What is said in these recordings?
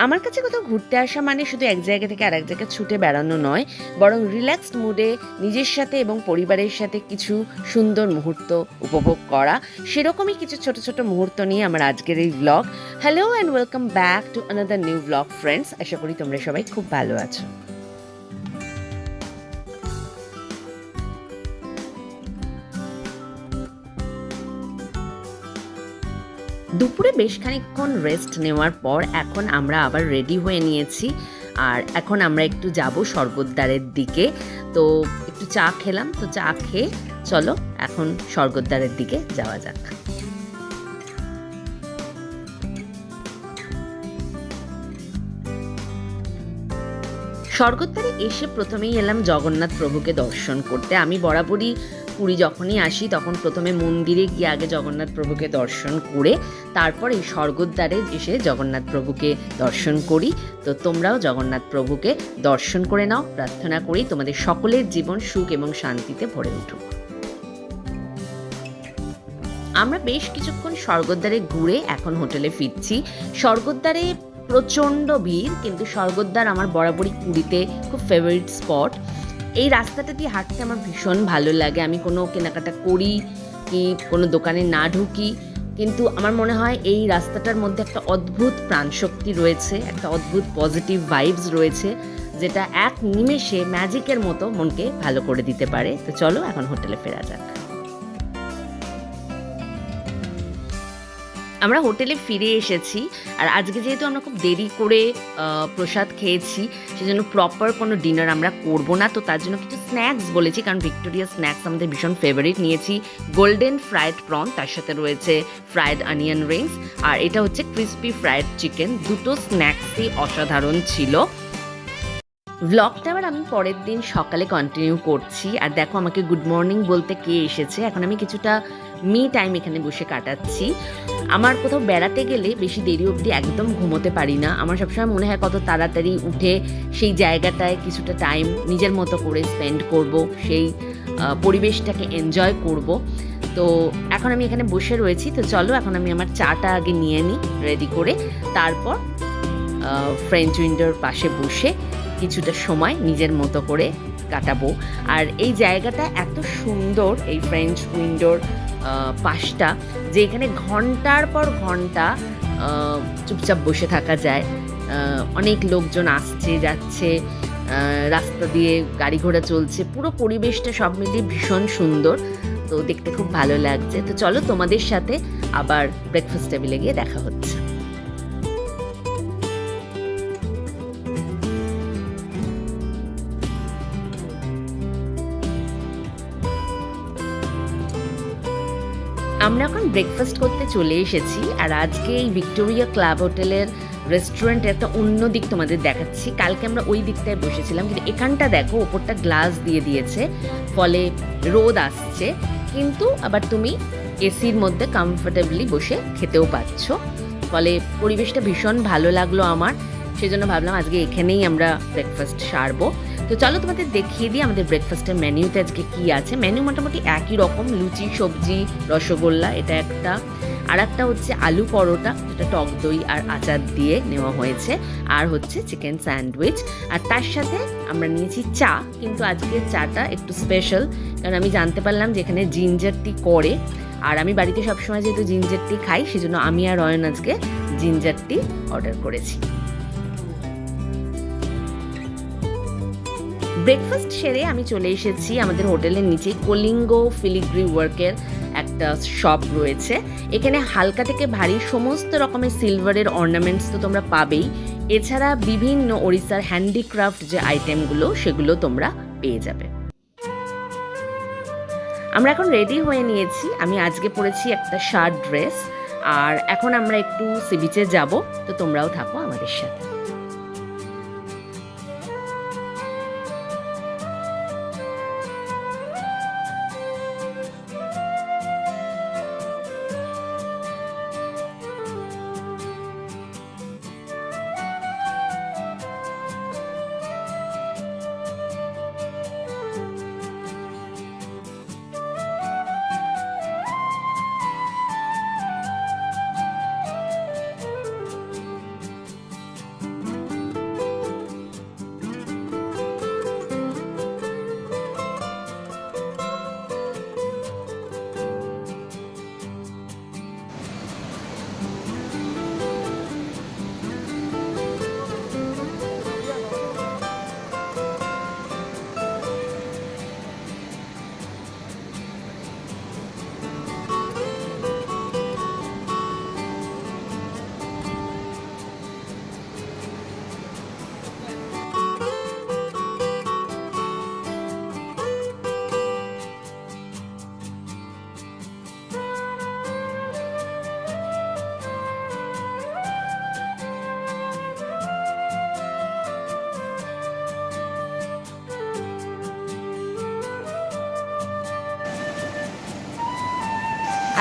আমার কাছে কোথাও ঘুরতে আসা মানে শুধু এক জায়গা থেকে আরেক জায়গায় ছুটে বেড়ানো নয়, বরং রিল্যাক্সড মুডে নিজের সাথে এবং পরিবারের সাথে কিছু সুন্দর মুহূর্ত উপভোগ করা। সেরকমই কিছু ছোট ছোট মুহূর্ত নিয়ে আমার আজকের এই blog. Hello and welcome back to another new blog friends. আশা করি তোমরা সবাই খুব ভালো আছো। দুপুরে বেশ খানিকক্ষণ রেস্ট নেওয়ার পর এখন আমরা আবার রেডি হয়ে নিয়েছি, আর এখন আমরা একটু যাব স্বর্গদ্বারের দিকে। তো একটু চা খেলাম, তো চা খেয়ে চলো এখন স্বর্গদ্বারের দিকে যাওয়া যাক। স্বর্গদ্বারে এসে প্রথমেই এলাম জগন্নাথ প্রভুকে দর্শন করতে। আমি বরাবরই পুরী যখনই আসি তখন প্রথমে মন্দিরে গিয়ে আগে জগন্নাথ প্রভুকে দর্শন করে তারপর এই স্বর্গদ্বারে এসে জগন্নাথ প্রভুকে দর্শন করি। তো তোমরাও জগন্নাথ প্রভুকে দর্শন করে নাও। প্রার্থনা করি তোমাদের সকলের জীবন সুখ এবং শান্তিতে ভরে উঠুক। আমরা বেশ কিছুক্ষণ স্বর্গদ্বারে ঘুরে এখন হোটেলে ফিরছি। স্বর্গদ্বারে প্রচণ্ড ভিড়, কিন্তু স্বর্গদ্বার আমার বরাবরই পুরীতে খুব ফেভারিট স্পট। এই রাস্তাটা দিয়ে হাঁটতে আমার ভীষণ ভালো লাগে। আমি কোনো কেনাকাটা করি কি কোনো দোকানে না ঢুকি, কিন্তু আমার মনে হয় এই রাস্তাটার মধ্যে একটা অদ্ভুত প্রাণশক্তি রয়েছে, একটা অদ্ভুত পজিটিভ ভাইবস রয়েছে, যেটা এক নিমেষে ম্যাজিকের মতো মনকে ভালো করে দিতে পারে। তো চলো এখন হোটেলে ফেরা যাক। আমরা হোটেলে ফিরে এসেছি, আর আজকে যেহেতু আমরা খুব দেরি করে প্রসাদ খেয়েছি, সেজন্য প্রপার কোনো ডিনার আমরা করব না। তো তার জন্য কিছু স্ন্যাক্স বলেছি, কারণ ভিক্টোরিয়া স্ন্যাক্স আমাদের ভীষণ ফেভারিট। নিয়েছি গোল্ডেন ফ্রায়েড প্রন, তার সাথে রয়েছে ফ্রায়েড অনিয়ন রিংস, আর এটা হচ্ছে ক্রিস্পি ফ্রায়েড চিকেন। দুটো স্ন্যাক্সই অসাধারণ ছিল। ভ্লগটা আবার আমি পরের দিন সকালে কন্টিনিউ করছি। আর দেখো আমাকে গুড মর্নিং বলতে কে এসেছে। এখন আমি কিছুটা মি টাইম এখানে বসে কাটাচ্ছি। আমার কোথাও বেড়াতে গেলে বেশি দেরি অবধি একদম ঘুমোতে পারি না। আমার সবসময় মনে হয় কত তাড়াতাড়ি উঠে সেই জায়গাটায় কিছুটা টাইম নিজের মতো করে স্পেন্ড করব, সেই পরিবেশটাকে এনজয় করব। তো এখন আমি এখানে বসে রয়েছি। তো চলো এখন আমি আমার চাটা আগে নিয়ে নিই রেডি করে, তারপর ফ্রেঞ্চ উইন্ডোর পাশে বসে কিছুটা সময় নিজের মতো করে কাটাবো। আর এই জায়গাটা এত সুন্দর, এই ফ্রেঞ্চ উইন্ডোর পাশটা, যে এখানে ঘন্টার পর ঘন্টা চুপচাপ বসে থাকা যায়। অনেক লোকজন আসছে যাচ্ছে, রাস্তা দিয়ে গাড়ি ঘোড়া চলছে, পুরো পরিবেশটা সব মিলিয়ে ভীষণ সুন্দর। তো দেখতে খুব ভালো লাগছে। তো চলো তোমাদের সাথে আবার ব্রেকফাস্ট টেবিলে গিয়ে দেখা হচ্ছে। আমরা এখন ব্রেকফাস্ট করতে চলে এসেছি, আর আজকে এই ভিক্টোরিয়া ক্লাব হোটেলের রেস্টুরেন্টের একটা অন্য দিক তোমাদের দেখাচ্ছি। কালকে আমরা ওই দিকটায় বসেছিলাম, কিন্তু এখানটা দেখো ওপরটা গ্লাস দিয়ে দিয়েছে, ফলে রোদ আসছে, কিন্তু আবার তুমি এসির মধ্যে কমফোর্টেবলি বসে খেতেও পাচ্ছ। ফলে পরিবেশটা ভীষণ ভালো লাগলো আমার, সেজন্য ভাবলাম আজকে এখানেই আমরা ব্রেকফাস্ট সারবো। তো চলো তোমাদের দেখিয়ে দিই আমাদের ব্রেকফাস্টের মেনুতে আজকে কি আছে। মেনু মোটামুটি একই রকম, লুচি, সবজি, রসগোল্লা এটা একটা, আর একটা হচ্ছে আলু পরোটা, যেটা টক দই আর আচার দিয়ে নেওয়া হয়েছে, আর হচ্ছে চিকেন স্যান্ডউইচ। আর তার সাথে আমরা নিয়েছি চা, কিন্তু আজকে চাটা একটু স্পেশাল, কারণ আমি জানতে পারলাম যে এখানে জিঞ্জার টি করে, আর আমি বাড়িতে সবসময় যেহেতু জিঞ্জার টি খাই, সেজন্য আমি আর অয়ন আজকে জিঞ্জার টি অর্ডার করেছি। ব্রেকফাস্ট সেরে আমি চলে এসেছি আমাদের হোটেলের নিচে কলিঙ্গ ফিলিগ্রি ওয়ার্কের একটা শপ রয়েছে। এখানে হালকা থেকে ভারী সমস্ত রকমের সিলভারের অর্নামেন্টস তো তোমরা পাবেই, এছাড়া বিভিন্ন ওড়িশার হ্যান্ডিক্রাফট যে আইটেমগুলো সেগুলো তোমরা পেয়ে যাবে। আমরা এখন রেডি হয়ে নিয়েছি। আমি আজকে পরেছি একটা শার্ট ড্রেস, আর এখন আমরা একটু সি বিচে যাব। তো তোমরাও থাকো আমাদের সাথে।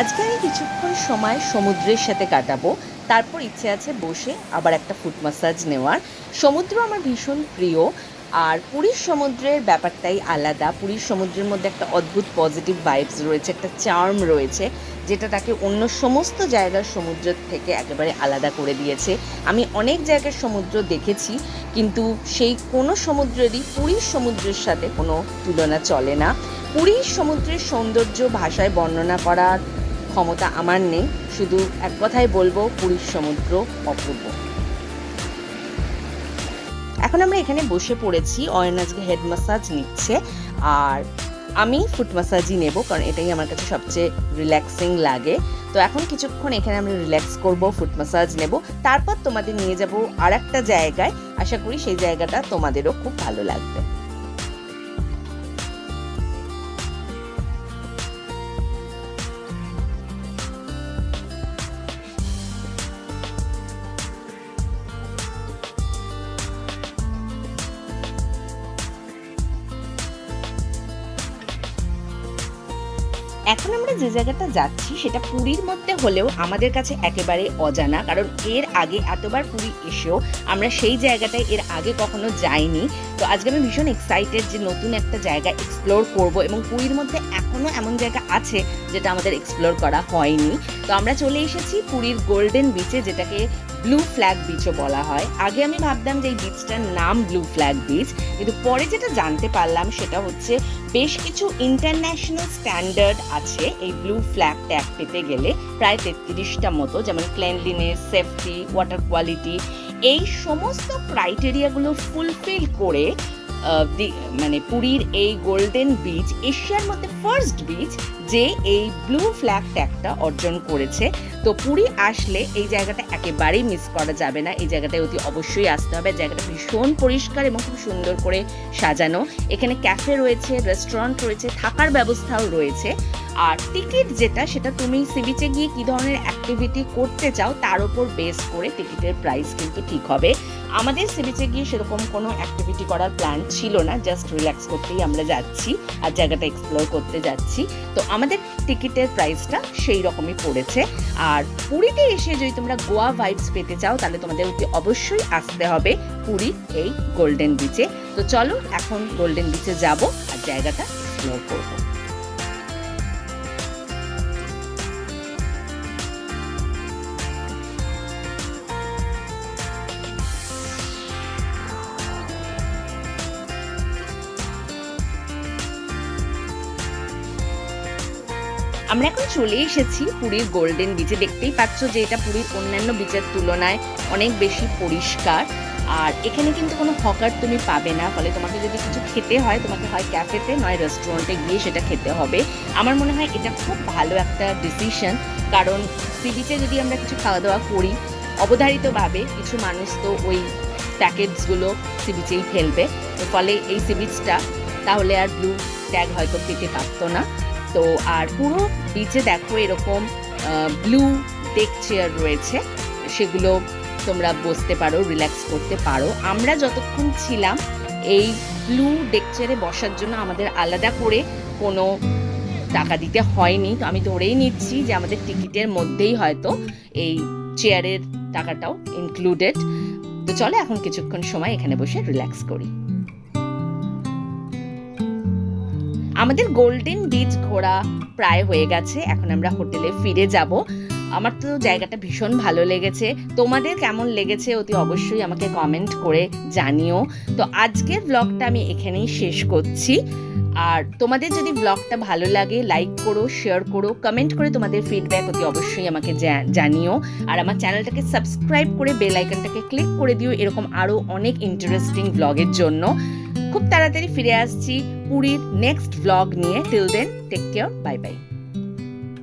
আজকে আমি কিছুক্ষণ সময় সমুদ্রের সাথে কাটাবো, তারপর ইচ্ছে আছে বসে আবার একটা ফুট ম্যাসাজ নেওয়ার। সমুদ্র আমার ভীষণ প্রিয়, আর পুরীর সমুদ্রের ব্যাপারটাই আলাদা। পুরীর সমুদ্রের মধ্যে একটা অদ্ভুত পজিটিভ ভাইবস রয়েছে, একটা চার্ম রয়েছে, যেটা তাকে অন্য সমস্ত জায়গার সমুদ্রের থেকে একেবারে আলাদা করে দিয়েছে। আমি অনেক জায়গার সমুদ্র দেখেছি, কিন্তু সেই কোনো সমুদ্রেরই পুরীর সমুদ্রের সাথে কোনো তুলনা চলে না। পুরীর সমুদ্রের সৌন্দর্য ভাষায় বর্ণনা করার ক্ষমতা আমার নেই, শুধু এক কথাই বলবো, পুরীর সমুদ্র অপূর্ব। এখন আমরা এখানে বসে পড়েছি, অয়ন আজকে হেড ম্যাসাজ নিচ্ছে, আর আমি ফুট ম্যাসাজই নেব, কারণ এটাই আমার কাছে সবচেয়ে রিল্যাক্সিং লাগে। তো এখন কিছুক্ষণ এখানে আমরা রিল্যাক্স করব, ফুট ম্যাসাজ নেব, তারপর তোমাদের নিয়ে যাব আর একটা জায়গায়। আশা করি সেই জায়গাটা তোমাদেরও খুব ভালো লাগবে। এখন আমরা যে জায়গাটা যাচ্ছি সেটা পুরীর মধ্যে হলেও আমাদের কাছে একেবারে অজানা, কারণ এর আগে এতবার পুরী এসেও আমরা সেই জায়গাটায় এর আগে কখনো যাইনি। তো আজকে আমি ভীষণ এক্সাইটেড যে নতুন একটা জায়গা এক্সপ্লোর করব, এবং পুরীর মধ্যে এখনও এমন জায়গা আছে যেটা আমাদের এক্সপ্লোর করা হয়নি। তো আমরা চলে এসেছি পুরীর গোল্ডেন বিচে, যেটাকে ব্লু ফ্ল্যাগ বিচও বলা হয়। আগে আমি ভাবতাম যে এই বিচটার নাম ব্লু ফ্ল্যাগ বিচ, কিন্তু পরে যেটা জানতে পারলাম সেটা হচ্ছে বেশ কিছু ইন্টারন্যাশনাল স্ট্যান্ডার্ড আছে এই ব্লু ফ্ল্যাগ ট্যাগ পেতে গেলে, প্রায় 33টা মতো, যেমন ক্লিনলিনেস, সেফটি, ওয়াটার কোয়ালিটি, এই সমস্ত ক্রাইটেরিয়াগুলো ফুলফিল করে মানে পুরীর এই গোল্ডেন বিচ এশিয়ার মধ্যে ফার্স্ট বিচ যে এই ব্লু ফ্ল্যাগ ট্যাগটা অর্জন করেছে। তো পুরী আসলে এই জায়গাটা একেবারেই মিস করা যাবে না, এই জায়গাটায় অতি অবশ্যই আসতে হবে। জায়গাটা ভীষণ পরিষ্কার এবং খুব সুন্দর করে সাজানো। এখানে ক্যাফে রয়েছে, রেস্টুরেন্ট রয়েছে, থাকার ব্যবস্থাও রয়েছে। আর টিকিট যেটা, সেটা তুমি সি বিচে গিয়ে কী ধরনের অ্যাক্টিভিটি করতে চাও তার উপর বেস করে টিকিটের প্রাইস কিন্তু ঠিক হবে। আমাদের সি বিচে গিয়ে সেরকম কোনো অ্যাক্টিভিটি করার প্ল্যান ছিল না, জাস্ট রিল্যাক্স করতেই আমরা যাচ্ছি আর জায়গাটা এক্সপ্লোর করতে যাচ্ছি। তো আমাদের টিকিটের প্রাইসটা সেই রকমই পড়েছে। আর পুরীতে এসে যদি তোমরা গোয়া ভাইবস পেতে চাও তাহলে তোমাদের অবশ্যই আসতে হবে পুরীর এই গোল্ডেন বিচে। তো চলো এখন গোল্ডেন বিচে যাব আর জায়গাটা এক্সপ্লোর করবো। আমরা এখন চলে এসেছি পুরীর গোল্ডেন বিচে। দেখতেই পাচ্ছ যে এটা পুরীর অন্যান্য বিচের তুলনায় অনেক বেশি পরিষ্কার, আর এখানে কিন্তু কোনো হকার তুমি পাবে না। ফলে তোমাকে যদি কিছু খেতে হয়, তোমাকে হয় ক্যাফেতে নয় রেস্টুরেন্টে গিয়ে সেটা খেতে হবে। আমার মনে হয় এটা খুব ভালো একটা ডিসিশন, কারণ সি বিচে যদি আমরা কিছু খাওয়া দাওয়া করি, অবধারিতভাবে কিছু মানুষ তো ওই প্যাকেটসগুলো সি বিচেই ফেলবে। তো ফলে এই সি বিচটা তাহলে আর ব্লু ট্যাগ হয়তো পেতে পারতো না। তো আর পুরো বিচে দেখো এরকম ব্লু ডেক চেয়ার রয়েছে, সেগুলো তোমরা বসতে পারো, রিল্যাক্স করতে পারো। আমরা যতক্ষণ ছিলাম এই ব্লু ডেক চেয়ারে বসার জন্য আমাদের আলাদা করে কোনো টাকা দিতে হয়নি। তো আমি ধরেই নিচ্ছি যে আমাদের টিকিটের মধ্যেই হয়তো এই চেয়ারের টাকাটাও ইনক্লুডেড। তো চলো এখন কিছুক্ষণ সময় এখানে বসে রিল্যাক্স করি। আমাদের গোল্ডেন বিচ ঘোরা প্রায় হয়ে গেছে, এখন আমরা হোটেলে ফিরে যাব। আমার তো জায়গাটা ভীষণ ভালো লেগেছে, তোমাদের কেমন লেগেছে অতি অবশ্যই আমাকে কমেন্ট করে জানিও। তো আজকের ব্লগটা আমি এখানেই শেষ করছি। আর তোমাদের যদি ব্লগটা ভালো লাগে লাইক করো, শেয়ার করো, কমেন্ট করে তোমাদের ফিডব্যাক অতি অবশ্যই আমাকে জানিও। আর আমার চ্যানেলটাকে সাবস্ক্রাইব করে বেল আইকনটাকে ক্লিক করে দিও এরকম আরও অনেক ইন্টারেস্টিং ব্লগের জন্য। খুব তাড়াতাড়ি ফিরে আসছি পুরীর নেক্সট ব্লগ নিয়ে। Till then take care, bye by.